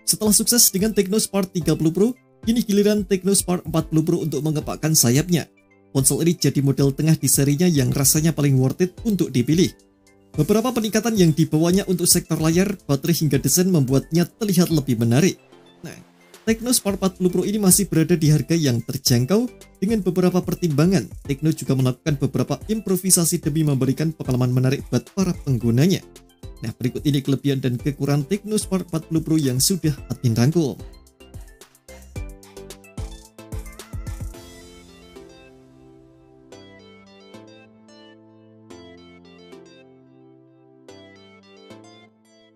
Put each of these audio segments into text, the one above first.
Setelah sukses dengan TechnoSpark 30 Pro, kini giliran TechnoSpark 40 Pro untuk mengepakkan sayapnya. Ponsel ini jadi model tengah di serinya yang rasanya paling worth it untuk dipilih. Beberapa peningkatan yang dibawanya untuk sektor layar, baterai hingga desain membuatnya terlihat lebih menarik. Nah, TechnoSpark 40 Pro ini masih berada di harga yang terjangkau dengan beberapa pertimbangan. Tekno juga melakukan beberapa improvisasi demi memberikan pengalaman menarik buat para penggunanya. Nah, berikut ini kelebihan dan kekurangan TechnoSpark 40 Pro yang sudah admin rangkum.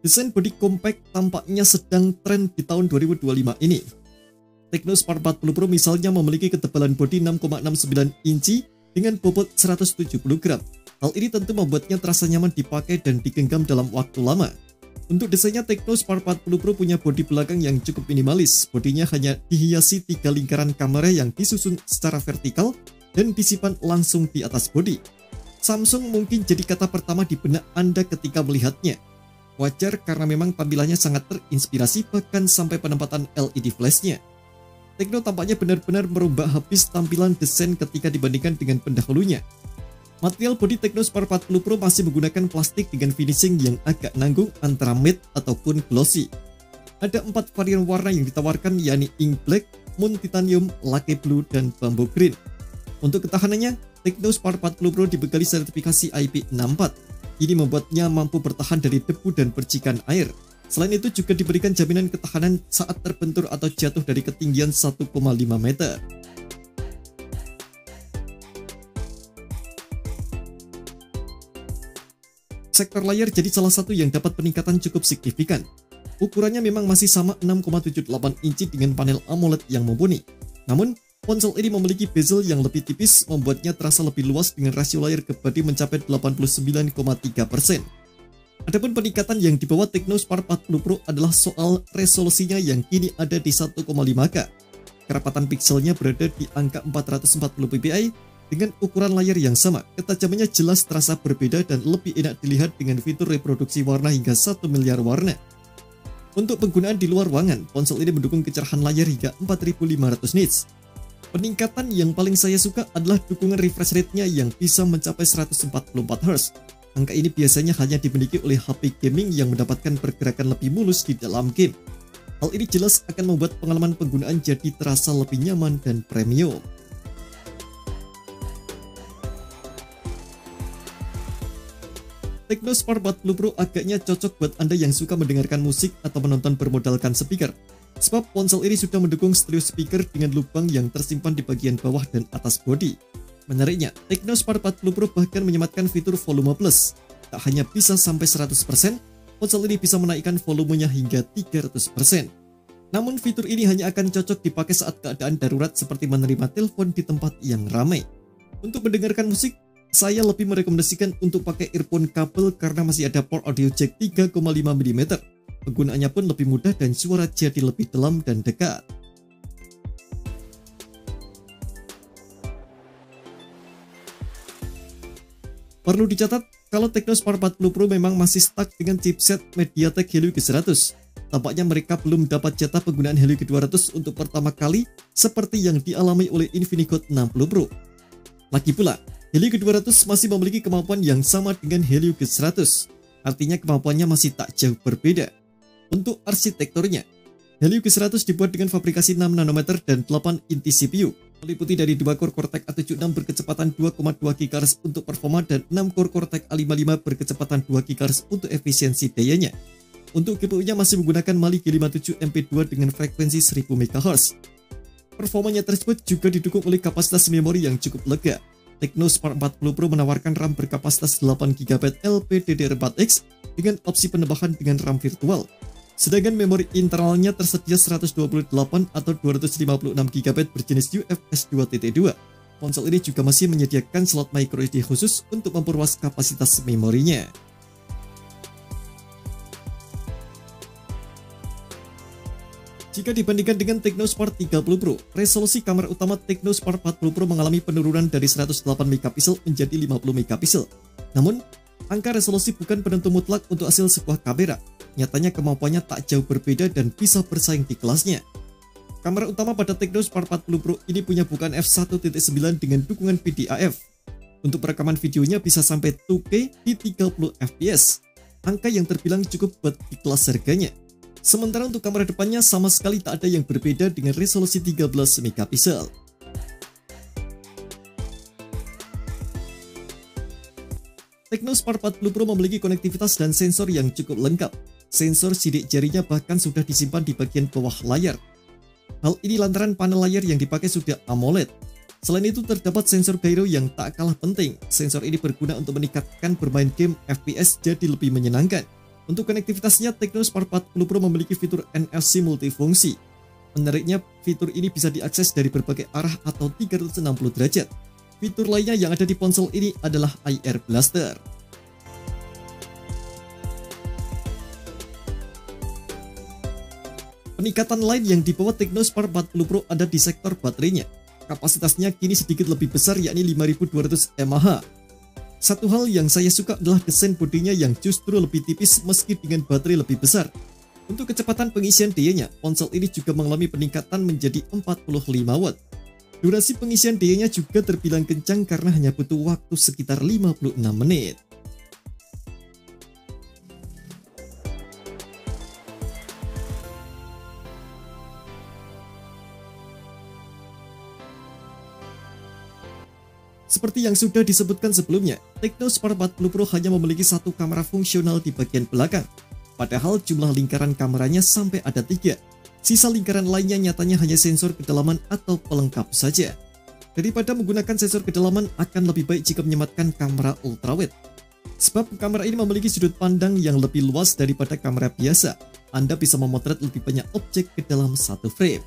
Desain bodi compact tampaknya sedang tren di tahun 2025 ini. TechnoSpark 40 Pro misalnya memiliki ketebalan bodi 6,69 inci dengan bobot 170 gram. Hal ini tentu membuatnya terasa nyaman dipakai dan digenggam dalam waktu lama. Untuk desainnya, TechnoSpark 40 Pro punya bodi belakang yang cukup minimalis. Bodinya hanya dihiasi 3 lingkaran kamera yang disusun secara vertikal dan disimpan langsung di atas bodi. Samsung mungkin jadi kata pertama di benak Anda ketika melihatnya. Wajar karena memang tampilannya sangat terinspirasi bahkan sampai penempatan LED flashnya. Tekno tampaknya benar-benar merubah habis tampilan desain ketika dibandingkan dengan pendahulunya. Material bodi TechnoSpark 40 Pro masih menggunakan plastik dengan finishing yang agak nanggung antara matte ataupun glossy. Ada 4 varian warna yang ditawarkan, yakni ink black, moon titanium, lake blue, dan bamboo green. Untuk ketahanannya, TechnoSpark 40 Pro dibekali sertifikasi IP64. Ini membuatnya mampu bertahan dari debu dan percikan air. Selain itu juga diberikan jaminan ketahanan saat terbentur atau jatuh dari ketinggian 1,5 meter. Sektor layar jadi salah satu yang dapat peningkatan cukup signifikan. Ukurannya memang masih sama 6,78 inci dengan panel AMOLED yang mumpuni. Namun, ponsel ini memiliki bezel yang lebih tipis, membuatnya terasa lebih luas dengan rasio layar ke bodi mencapai 89,3%. Adapun peningkatan yang dibawa TechnoSpark 40 Pro adalah soal resolusinya yang kini ada di 1,5K. Kerapatan pikselnya berada di angka 440 ppi dengan ukuran layar yang sama. Ketajamannya jelas terasa berbeda dan lebih enak dilihat dengan fitur reproduksi warna hingga 1 miliar warna. Untuk penggunaan di luar ruangan, ponsel ini mendukung kecerahan layar hingga 4500 nits. Peningkatan yang paling saya suka adalah dukungan refresh rate-nya yang bisa mencapai 144 Hz. Angka ini biasanya hanya dimiliki oleh HP gaming yang mendapatkan pergerakan lebih mulus di dalam game. Hal ini jelas akan membuat pengalaman penggunaan jadi terasa lebih nyaman dan premium. TechnoSpark 40 Pro agaknya cocok buat Anda yang suka mendengarkan musik atau menonton bermodalkan speaker. Sebab ponsel ini sudah mendukung stereo speaker dengan lubang yang tersimpan di bagian bawah dan atas bodi. Menariknya, TechnoSpark 40 Pro bahkan menyematkan fitur volume plus. Tak hanya bisa sampai 100%, ponsel ini bisa menaikkan volumenya hingga 300%. Namun fitur ini hanya akan cocok dipakai saat keadaan darurat seperti menerima telepon di tempat yang ramai. Untuk mendengarkan musik, saya lebih merekomendasikan untuk pakai earphone kabel karena masih ada port audio jack 3,5 mm. Penggunaannya pun lebih mudah dan suara jadi lebih dalam dan dekat. Perlu dicatat, kalau TechnoSpark 40 Pro memang masih stuck dengan chipset MediaTek Helio G100. Tampaknya mereka belum dapat jatah penggunaan Helio G200 untuk pertama kali seperti yang dialami oleh Infinigod 60 Pro. Lagi pula, Helio G200 masih memiliki kemampuan yang sama dengan Helio G100. Artinya kemampuannya masih tak jauh berbeda. Untuk arsitekturnya, Helio G100 dibuat dengan fabrikasi 6 nanometer dan 8 inti CPU, meliputi dari 2 core Cortex A76 berkecepatan 2,2 GHz untuk performa dan 6 core Cortex A55 berkecepatan 2 GHz untuk efisiensi dayanya. Untuk GPU-nya masih menggunakan Mali G57 MP2 dengan frekuensi 1000 MHz. Performanya tersebut juga didukung oleh kapasitas memori yang cukup lega. TechnoSpark 40 Pro menawarkan RAM berkapasitas 8GB LPDDR4X dengan opsi penambahan dengan RAM virtual. Sedangkan memori internalnya tersedia 128 atau 256GB berjenis UFS 2.2. Ponsel ini juga masih menyediakan slot microSD khusus untuk memperluas kapasitas memorinya. Jika dibandingkan dengan TechnoSpark 30 Pro, resolusi kamera utama TechnoSpark 40 Pro mengalami penurunan dari 108 MP menjadi 50 MP. Namun, angka resolusi bukan penentu mutlak untuk hasil sebuah kamera. nyatanya kemampuannya tak jauh berbeda dan bisa bersaing di kelasnya. Kamera utama pada Tecno Spark 40 Pro ini punya bukaan f1.9 dengan dukungan PDAF. Untuk perekaman videonya bisa sampai 2K di 30 fps, angka yang terbilang cukup buat di kelas harganya. Sementara untuk kamera depannya sama sekali tak ada yang berbeda dengan resolusi 13 megapiksel. Tecno Spark 40 Pro memiliki konektivitas dan sensor yang cukup lengkap. Sensor sidik jarinya bahkan sudah disimpan di bagian bawah layar. Hal ini lantaran panel layar yang dipakai sudah AMOLED. Selain itu terdapat sensor gyro yang tak kalah penting. Sensor ini berguna untuk meningkatkan bermain game FPS jadi lebih menyenangkan. Untuk konektivitasnya, Tecno Spark 40 Pro memiliki fitur NFC multifungsi. Menariknya, fitur ini bisa diakses dari berbagai arah atau 360 derajat. Fitur lainnya yang ada di ponsel ini adalah IR Blaster. Peningkatan lain yang dibawa Tecno Spark 40 Pro ada di sektor baterainya. Kapasitasnya kini sedikit lebih besar, yakni 5200 mAh. Satu hal yang saya suka adalah desain bodinya yang justru lebih tipis meski dengan baterai lebih besar. Untuk kecepatan pengisian dayanya, ponsel ini juga mengalami peningkatan menjadi 45 watt. Durasi pengisian dayanya juga terbilang kencang karena hanya butuh waktu sekitar 56 menit. Seperti yang sudah disebutkan sebelumnya, Tecno Spark 40 Pro hanya memiliki satu kamera fungsional di bagian belakang. Padahal jumlah lingkaran kameranya sampai ada 3. Sisa lingkaran lainnya nyatanya hanya sensor kedalaman atau pelengkap saja. Daripada menggunakan sensor kedalaman, akan lebih baik jika menyematkan kamera ultrawide. Sebab kamera ini memiliki sudut pandang yang lebih luas daripada kamera biasa. Anda bisa memotret lebih banyak objek ke dalam satu frame.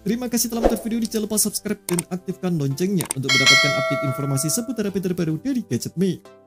Terima kasih telah menonton video ini, jangan lupa subscribe dan aktifkan loncengnya untuk mendapatkan update informasi seputar update terbaru dari Gadget Me.